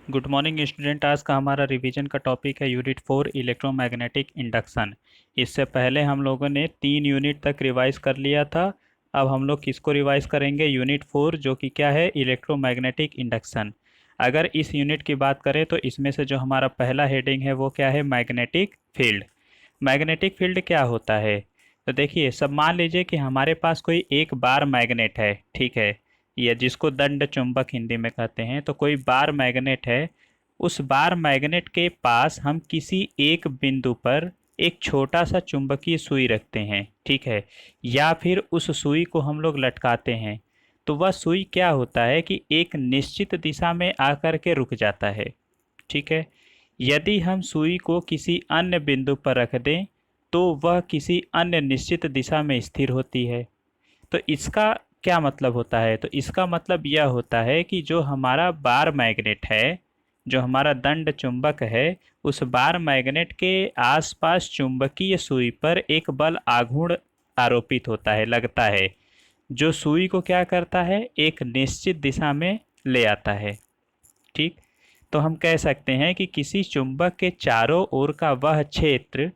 Good morning student. आज का हमारा रिवीजन का टॉपिक है यूनिट 4 इलेक्ट्रोमैग्नेटिक इंडक्शन। इससे पहले हम लोगों ने 3 यूनिट तक रिवाइज कर लिया था। अब हम लोग किसको रिवाइज करेंगे? यूनिट 4, जो कि क्या है? Electromagnetic induction. अगर इस यूनिट की बात करें तो इसमें से जो हमारा पहला हेडिंग है वो क्या है? Magnetic field. मैग्नेटिक फील्ड क्या होता है? तो देखिए, सब मान लीजिए कि हमारे पास कोई एक बार मैग्नेट है, ठीक है, या जिसको दंड चुंबक हिंदी में कहते हैं। तो कोई बार मैग्नेट है, उस बार मैग्नेट के पास हम किसी एक बिंदु पर एक छोटा सा चुंबकीय सुई रखते हैं, ठीक है, या फिर उस सुई को हम लोग लटकाते हैं। तो वह सुई क्या होता है कि एक निश्चित दिशा में आकर के रुक जाता है, ठीक है। यदि हम सुई को किसी अन्य बिंदु पर रख दें तो वह किसी अन्य निश्चित दिशा में स्थिर होती है। तो इसका क्या मतलब होता है? तो इसका मतलब यह होता है कि जो हमारा बार मैग्नेट है, जो हमारा दंड चुंबक है, उस बार मैग्नेट के आसपास चुंबकीय सुई पर एक बल आघूर्ण आरोपित होता है, लगता है, जो सुई को क्या करता है? एक निश्चित दिशा में ले आता है, ठीक। तो हम कह सकते हैं कि किसी चुंबक के चारों ओर का वह क्षेत्र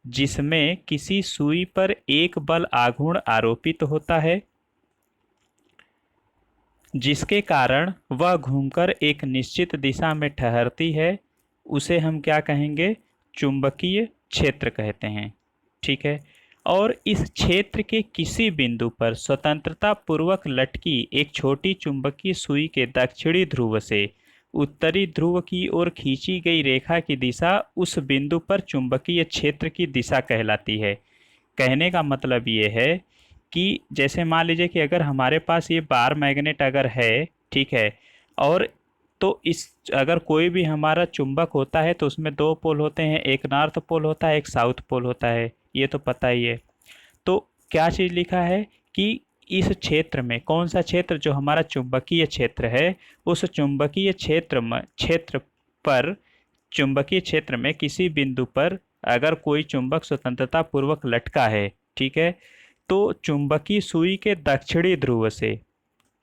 जिसमें किसी सुई पर एक बल आघूर्ण आरोपित होता है, जिसके कारण वह घूमकर एक निश्चित दिशा में ठहरती है, उसे हम क्या कहेंगे? चुंबकीय क्षेत्र कहते हैं, ठीक है। और इस क्षेत्र के किसी बिंदु पर स्वतंत्रता पूर्वक लटकी एक छोटी चुंबकीय सुई के दक्षिणी ध्रुव से उत्तरी ध्रुव की ओर खींची गई रेखा की दिशा उस बिंदु पर चुंबकीय क्षेत्र की दिशा कहलाती है। कहने का मतलब ये है कि जैसे मान लीजिए कि अगर हमारे पास ये बार मैग्नेट अगर है, ठीक है, और तो इस अगर कोई भी हमारा चुंबक होता है तो उसमें दो पोल होते हैं, एक नॉर्थ पोल होता है, एक साउथ पोल होता है, ये तो पता ही है। तो क्या चीज़ लिखा है कि इस क्षेत्र में, कौन सा क्षेत्र? जो हमारा चुंबकीय क्षेत्र है, उस चुंबकीय क्षेत्र पर, चुंबकीय क्षेत्र में किसी बिंदु पर अगर कोई चुंबक स्वतंत्रता पूर्वक लटका है, ठीक है, तो चुंबकीय सुई के दक्षिणी ध्रुव से,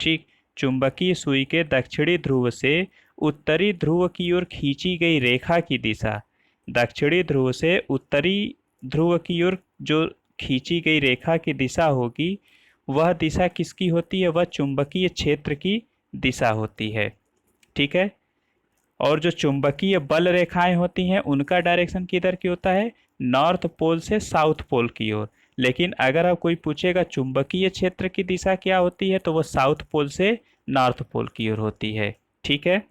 ठीक, चुंबकीय सुई के दक्षिणी ध्रुव से उत्तरी ध्रुव की ओर खींची गई रेखा की दिशा, दक्षिणी ध्रुव से उत्तरी ध्रुव की ओर जो खींची गई रेखा की दिशा होगी, वह दिशा किसकी होती है? वह चुंबकीय क्षेत्र की दिशा होती है, ठीक है। और जो चुंबकीय बल रेखाएं होती हैं उनका डायरेक्शन किधर की होता है? नॉर्थ पोल से साउथ पोल की ओर। लेकिन अगर अब कोई पूछेगा चुंबकीय क्षेत्र की दिशा क्या होती है, तो वह साउथ पोल से नॉर्थ पोल की ओर होती है, ठीक है।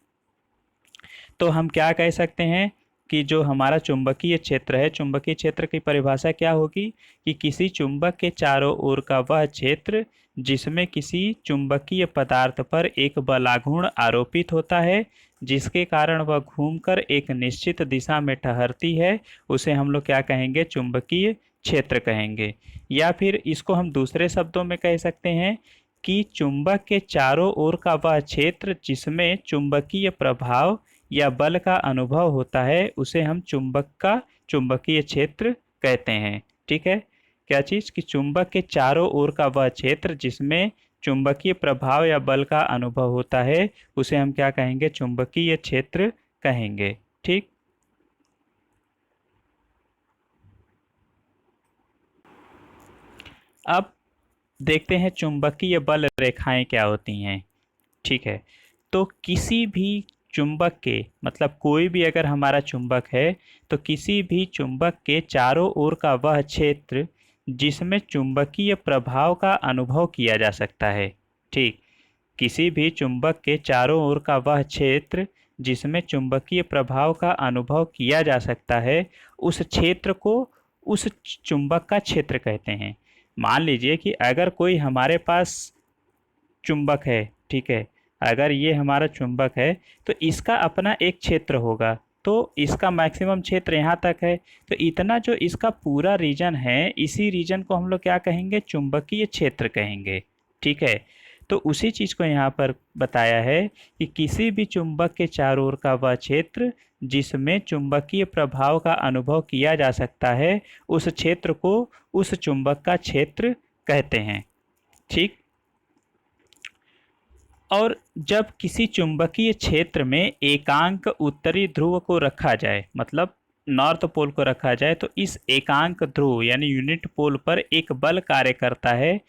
तो हम क्या कह सकते हैं कि जो हमारा चुंबकीय क्षेत्र है, चुंबकीय क्षेत्र की परिभाषा क्या होगी कि किसी चुंबक के चारों ओर का वह क्षेत्र जिसमें किसी चुंबकीय पदार्थ पर एक बलाघूर्ण आरोपित होता है, जिसके कारण वह घूमकर एक निश्चित दिशा में ठहरती है, उसे हम लोग क्या कहेंगे? चुंबकीय क्षेत्र कहेंगे। या फिर इसको हम दूसरे शब्दों में कह सकते हैं कि चुंबक के चारों ओर का वह क्षेत्र जिसमें चुंबकीय प्रभाव या बल का अनुभव होता है, उसे हम चुंबक का चुंबकीय क्षेत्र कहते हैं, ठीक है। क्या चीज़? कि चुंबक के चारों ओर का वह क्षेत्र जिसमें चुंबकीय प्रभाव या बल का अनुभव होता है, उसे हम क्या कहेंगे? चुंबकीय क्षेत्र कहेंगे, ठीक। अब देखते हैं चुंबकीय बल रेखाएं क्या होती हैं, ठीक है। तो किसी भी चुंबक के, मतलब कोई भी अगर हमारा चुंबक है, तो किसी भी चुंबक के चारों ओर का वह क्षेत्र जिसमें चुंबकीय प्रभाव का अनुभव किया जा सकता है, ठीक, किसी भी चुंबक के चारों ओर का वह क्षेत्र जिसमें चुंबकीय प्रभाव का अनुभव किया जा सकता है, उस क्षेत्र को उस चुंबक का क्षेत्र कहते हैं। मान लीजिए कि अगर कोई हमारे पास चुंबक है, ठीक है, अगर ये हमारा चुंबक है तो इसका अपना एक क्षेत्र होगा, तो इसका मैक्सिमम क्षेत्र यहाँ तक है, तो इतना जो इसका पूरा रीजन है, इसी रीजन को हम लोग क्या कहेंगे? चुंबकीय क्षेत्र कहेंगे, ठीक है। तो उसी चीज़ को यहाँ पर बताया है कि किसी भी चुंबक के चारों ओर का वह क्षेत्र जिसमें चुंबकीय प्रभाव का अनुभव किया जा सकता है, उस क्षेत्र को उस चुंबक का क्षेत्र कहते हैं, ठीक। और जब किसी चुंबकीय क्षेत्र में एकांक उत्तरी ध्रुव को रखा जाए, मतलब नॉर्थ पोल को रखा जाए, तो इस एकांक ध्रुव यानी यूनिट पोल पर एक बल कार्य करता है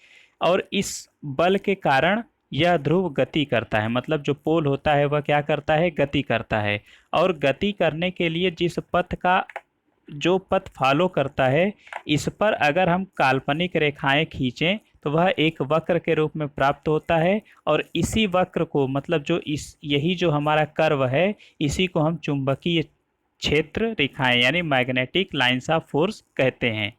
और इस बल के कारण यह ध्रुव गति करता है। मतलब जो पोल होता है वह क्या करता है, गति करता है। और गति करने के लिए जिस पथ का जो पथ फॉलो करता है, इस पर अगर हम काल्पनिक रेखाएं खींचें तो वह एक वक्र के रूप में प्राप्त होता है। और इसी वक्र को, मतलब जो इस यही जो हमारा कर्व है, इसी को हम चुंबकीय क्षेत्र रेखाएं यानी मैग्नेटिक लाइंस ऑफ फोर्स कहते हैं।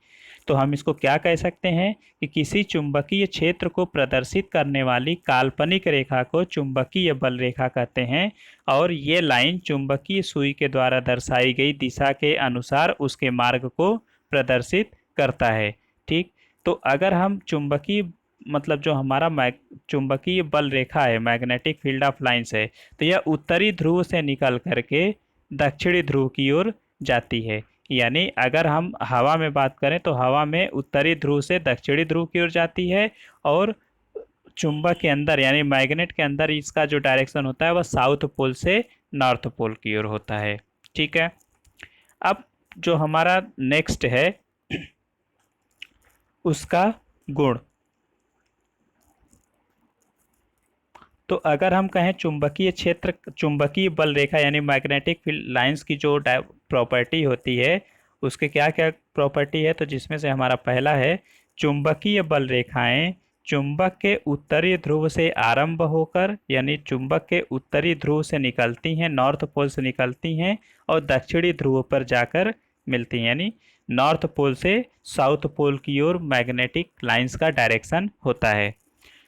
तो हम इसको क्या कह सकते हैं कि किसी चुंबकीय क्षेत्र को प्रदर्शित करने वाली काल्पनिक रेखा को चुंबकीय बल रेखा कहते हैं। और ये लाइन चुंबकीय सुई के द्वारा दर्शाई गई दिशा के अनुसार उसके मार्ग को प्रदर्शित करता है। ठीक, तो अगर हम चुंबकीय, मतलब जो हमारा चुंबकीय बल रेखा है, मैग्नेटिक फील्ड ऑफ लाइंस है, तो यह उत्तरी ध्रुव से निकल करके दक्षिणी ध्रुव की ओर जाती है। यानी अगर हम हवा में बात करें तो हवा में उत्तरी ध्रुव से दक्षिणी ध्रुव की ओर जाती है, और चुंबक के अंदर यानी मैग्नेट के अंदर इसका जो डायरेक्शन होता है वह साउथ पोल से नॉर्थ पोल की ओर होता है। ठीक है, अब जो हमारा नेक्स्ट है उसका गुण। तो अगर हम कहें चुंबकीय क्षेत्र, चुंबकीय बल रेखा यानी मैग्नेटिक फील्ड लाइंस की जो प्रॉपर्टी होती है, उसके क्या क्या प्रॉपर्टी है, तो जिसमें से हमारा पहला है चुंबकीय बल रेखाएं चुंबक के उत्तरी ध्रुव से आरंभ होकर, यानी चुंबक के उत्तरी ध्रुव से निकलती हैं, नॉर्थ पोल से निकलती हैं और दक्षिणी ध्रुव पर जाकर मिलती हैं। यानी नॉर्थ पोल से साउथ पोल की ओर मैग्नेटिक लाइंस का डायरेक्शन होता है।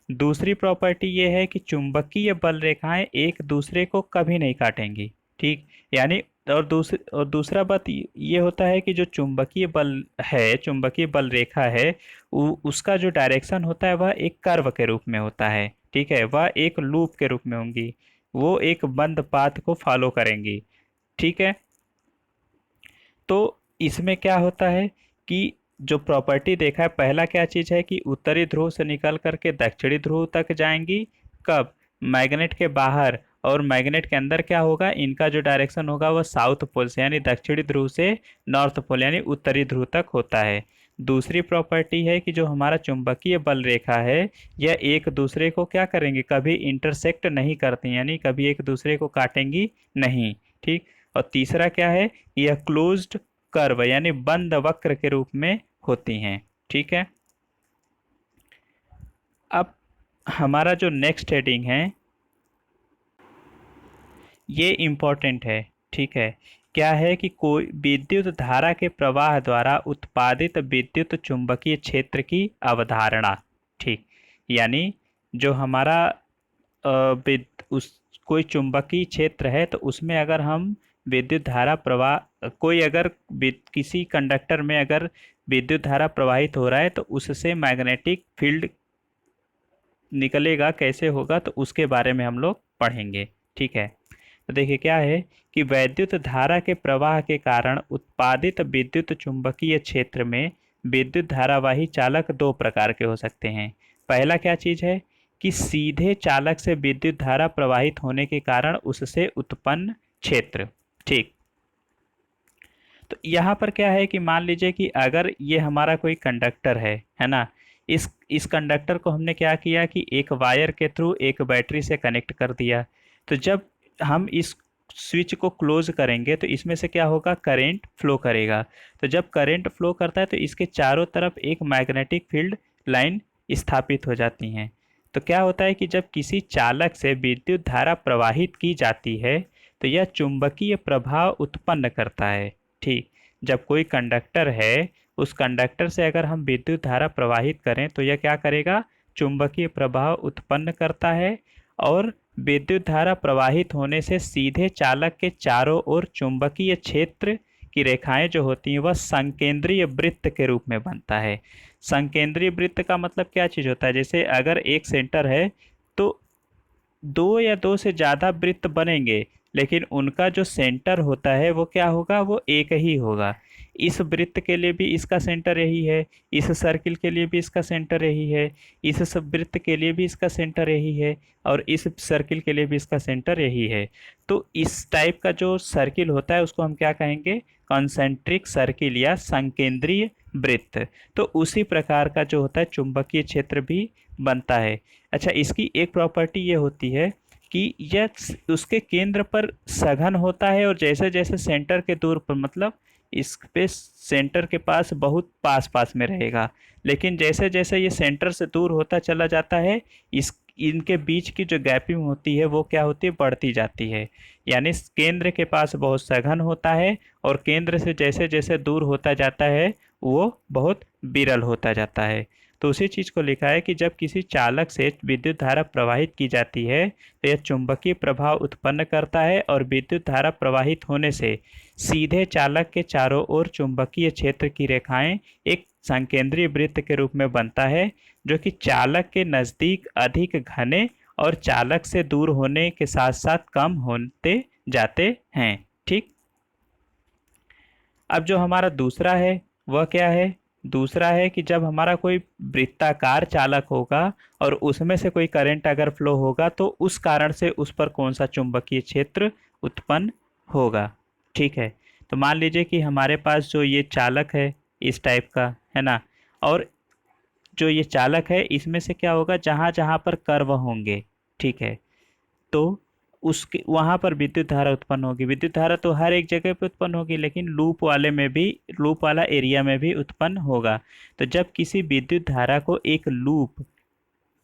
दूसरी प्रॉपर्टी ये है कि चुंबकीय बल रेखाएं एक दूसरे को कभी नहीं काटेंगी। ठीक, यानी और दूसरा बात ये होता है कि जो चुंबकीय बल है, चुंबकीय बल रेखा है, उसका जो डायरेक्शन होता है वह एक कर्व के रूप में होता है। ठीक है, वह एक लूप के रूप में होंगी, वो एक बंद पाथ को फॉलो करेंगी। ठीक है, तो इसमें क्या होता है कि जो प्रॉपर्टी देखा है, पहला क्या चीज़ है कि उत्तरी ध्रुव से निकल करके दक्षिणी ध्रुव तक जाएंगी। कब? मैग्नेट के बाहर। और मैग्नेट के अंदर क्या होगा, इनका जो डायरेक्शन होगा वह साउथ पोल से यानी दक्षिणी ध्रुव से नॉर्थ पोल यानी उत्तरी ध्रुव तक होता है। दूसरी प्रॉपर्टी है कि जो हमारा चुंबकीय बल रेखा है, यह एक दूसरे को क्या करेंगे, कभी इंटरसेक्ट नहीं करती, यानी कभी एक दूसरे को काटेंगी नहीं। ठीक, और तीसरा क्या है, यह क्लोज्ड कर्व यानी बंद वक्र के रूप में होती हैं। ठीक है, अब हमारा जो नेक्स्ट हेडिंग है ये इम्पोर्टेंट है। ठीक है, क्या है कि कोई विद्युत धारा के प्रवाह द्वारा उत्पादित विद्युत चुंबकीय क्षेत्र की अवधारणा। ठीक, यानी जो हमारा उस कोई चुंबकीय क्षेत्र है तो उसमें अगर हम विद्युत धारा प्रवाह, कोई अगर किसी कंडक्टर में अगर विद्युत धारा प्रवाहित हो रहा है तो उससे मैग्नेटिक फील्ड निकलेगा, कैसे होगा, तो उसके बारे में हम लोग पढ़ेंगे। ठीक है, तो देखिए क्या है कि वैद्युत धारा के प्रवाह के कारण उत्पादित विद्युत चुंबकीय क्षेत्र में विद्युत धारावाही चालक दो प्रकार के हो सकते हैं। पहला क्या चीज़ है कि सीधे चालक से विद्युत धारा प्रवाहित होने के कारण उससे उत्पन्न क्षेत्र। ठीक, तो यहाँ पर क्या है कि मान लीजिए कि अगर ये हमारा कोई कंडक्टर है ना, इस कंडक्टर को हमने क्या किया कि एक वायर के थ्रू एक बैटरी से कनेक्ट कर दिया। तो जब हम इस स्विच को क्लोज करेंगे तो इसमें से क्या होगा, करंट फ्लो करेगा। तो जब करंट फ्लो करता है तो इसके चारों तरफ एक मैग्नेटिक फील्ड लाइन स्थापित हो जाती हैं। तो क्या होता है कि जब किसी चालक से विद्युत धारा प्रवाहित की जाती है तो यह चुंबकीय प्रभाव उत्पन्न करता है। ठीक, जब कोई कंडक्टर है, उस कंडक्टर से अगर हम विद्युत धारा प्रवाहित करें तो यह क्या करेगा, चुंबकीय प्रभाव उत्पन्न करता है। और विद्युत धारा प्रवाहित होने से सीधे चालक के चारों ओर चुंबकीय क्षेत्र की रेखाएं जो होती हैं वह संकेंद्रीय वृत्त के रूप में बनता है। संकेंद्रीय वृत्त का मतलब क्या चीज़ होता है, जैसे अगर एक सेंटर है तो दो या दो से ज़्यादा वृत्त बनेंगे, लेकिन उनका जो सेंटर होता है वो क्या होगा, वो एक ही होगा। इस वृत्त के लिए भी इसका सेंटर यही है, इस सर्किल के लिए भी इसका सेंटर यही है, इस सब वृत्त के लिए भी इसका सेंटर यही है, और इस सर्किल के लिए भी इसका सेंटर यही है। तो इस टाइप का जो सर्किल होता है उसको हम क्या कहेंगे, कॉन्सेंट्रिक सर्किल या संकेंद्रीय वृत्त। तो उसी प्रकार का जो होता है चुंबकीय क्षेत्र भी बनता है। अच्छा, इसकी एक प्रॉपर्टी ये होती है कि यह उसके केंद्र पर सघन होता है, और जैसे जैसे सेंटर के दूर पर, मतलब इस पे सेंटर के पास बहुत पास पास में रहेगा, लेकिन जैसे जैसे ये सेंटर से दूर होता चला जाता है, इस इनके बीच की जो गैपिंग होती है वो क्या होती है, बढ़ती जाती है। यानी केंद्र के पास बहुत सघन होता है, और केंद्र से जैसे जैसे दूर होता जाता है वो बहुत विरल होता जाता है। तो उसी चीज़ को लिखा है कि जब किसी चालक से विद्युत धारा प्रवाहित की जाती है तो यह चुंबकीय प्रभाव उत्पन्न करता है, और विद्युत धारा प्रवाहित होने से सीधे चालक के चारों ओर चुंबकीय क्षेत्र की रेखाएं एक संकेंद्रीय वृत्त के रूप में बनता है, जो कि चालक के नज़दीक अधिक घने और चालक से दूर होने के साथ साथ कम होते जाते हैं। ठीक। अब जो हमारा दूसरा है वह क्या है, दूसरा है कि जब हमारा कोई वृत्ताकार चालक होगा और उसमें से कोई करंट अगर फ्लो होगा तो उस कारण से उस पर कौन सा चुंबकीय क्षेत्र उत्पन्न होगा। ठीक है, तो मान लीजिए कि हमारे पास जो ये चालक है इस टाइप का है ना, और जो ये चालक है इसमें से क्या होगा, जहाँ जहाँ पर कर्व होंगे, ठीक है, तो उसके वहाँ पर विद्युत धारा उत्पन्न होगी। विद्युत धारा तो हर एक जगह पे उत्पन्न होगी, लेकिन लूप वाले में भी, लूप वाला एरिया में भी उत्पन्न होगा। तो जब किसी विद्युत धारा को एक लूप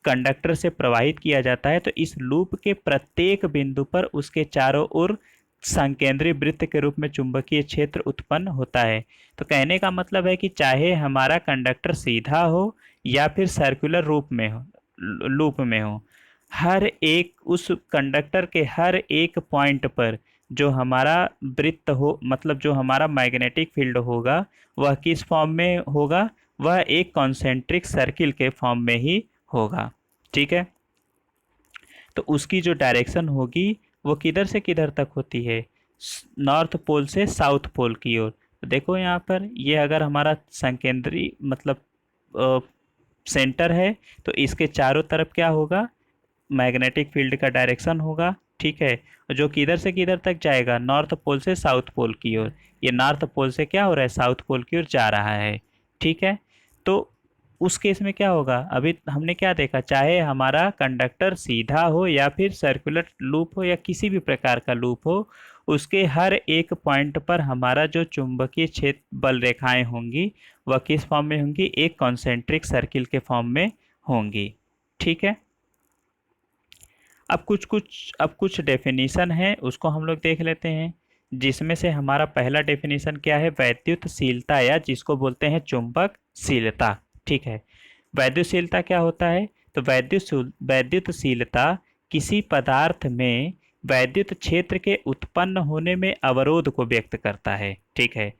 कंडक्टर से प्रवाहित किया जाता है तो इस लूप के प्रत्येक बिंदु पर उसके चारों ओर संकेंद्रीय वृत्त के रूप में चुंबकीय क्षेत्र उत्पन्न होता है। तो कहने का मतलब है कि चाहे हमारा कंडक्टर सीधा हो या फिर सर्कुलर रूप में हो, लूप में हो, हर एक उस कंडक्टर के हर एक पॉइंट पर जो हमारा वृत्त हो, मतलब जो हमारा मैग्नेटिक फील्ड होगा, वह किस फॉर्म में होगा, वह एक कॉन्सेंट्रिक सर्किल के फॉर्म में ही होगा। ठीक है, तो उसकी जो डायरेक्शन होगी वो किधर से किधर तक होती है, नॉर्थ पोल से साउथ पोल की ओर। तो देखो यहाँ पर ये अगर हमारा संकेंद्री मतलब सेंटर है तो इसके चारों तरफ क्या होगा, मैग्नेटिक फील्ड का डायरेक्शन होगा। ठीक है, जो किधर से किधर तक जाएगा, नॉर्थ पोल से साउथ पोल की ओर। ये नॉर्थ पोल से क्या हो रहा है, साउथ पोल की ओर जा रहा है। ठीक है, तो उस केस में क्या होगा, अभी हमने क्या देखा, चाहे हमारा कंडक्टर सीधा हो या फिर सर्कुलर लूप हो या किसी भी प्रकार का लूप हो, उसके हर एक पॉइंट पर हमारा जो चुंबकीय क्षेत्र बल रेखाएं होंगी वह किस फॉर्म में होंगी, एक कॉन्सेंट्रिक सर्किल के फॉर्म में होंगी। ठीक है, अब कुछ डेफिनेशन है उसको हम लोग देख लेते हैं, जिसमें से हमारा पहला डेफिनेशन क्या है, वैद्युतशीलता, या जिसको बोलते हैं चुंबकशीलता। ठीक है, वैद्युतशीलता क्या होता है, तो वैद्युतशीलता किसी पदार्थ में वैद्युत क्षेत्र के उत्पन्न होने में अवरोध को व्यक्त करता है। ठीक है,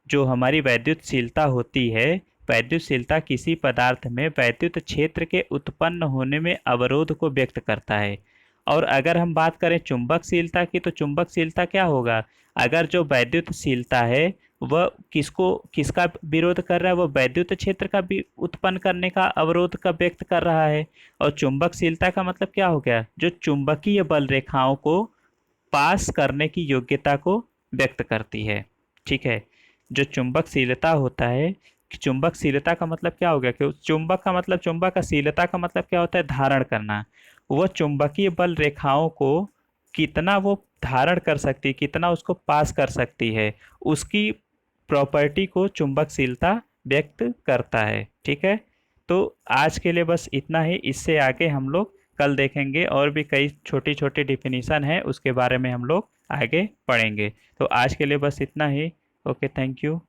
जो हमारी वैद्युतशीलता होती है, वैद्युतशीलता किसी पदार्थ में वैद्युत क्षेत्र के उत्पन्न होने में अवरोध को व्यक्त करता है। और अगर हम बात करें चुंबकशीलता की, तो चुंबकशीलता क्या होगा, अगर जो वैद्युतशीलता है वह किसका विरोध कर रहा है, वह वैद्युत क्षेत्र का भी उत्पन्न करने का अवरोध का व्यक्त कर रहा है। और चुंबकशीलता का मतलब क्या हो गया, जो चुंबकीय बल रेखाओं को पास करने की योग्यता को व्यक्त करती है। ठीक है, जो चुंबकशीलता होता है, चुंबकशीलता का मतलब क्या हो गया, कि चुंबक का मतलब, चुंबक का शीलता का मतलब क्या होता है, धारण करना। वो चुंबकीय बल रेखाओं को कितना वो धारण कर सकती है, कितना उसको पास कर सकती है, उसकी प्रॉपर्टी को चुंबकशीलता व्यक्त करता है। ठीक है, तो आज के लिए बस इतना ही, इससे आगे हम लोग कल देखेंगे, और भी कई छोटी छोटी डिफिनीशन है उसके बारे में हम लोग आगे पढ़ेंगे। तो आज के लिए बस इतना ही। Okay, thank you.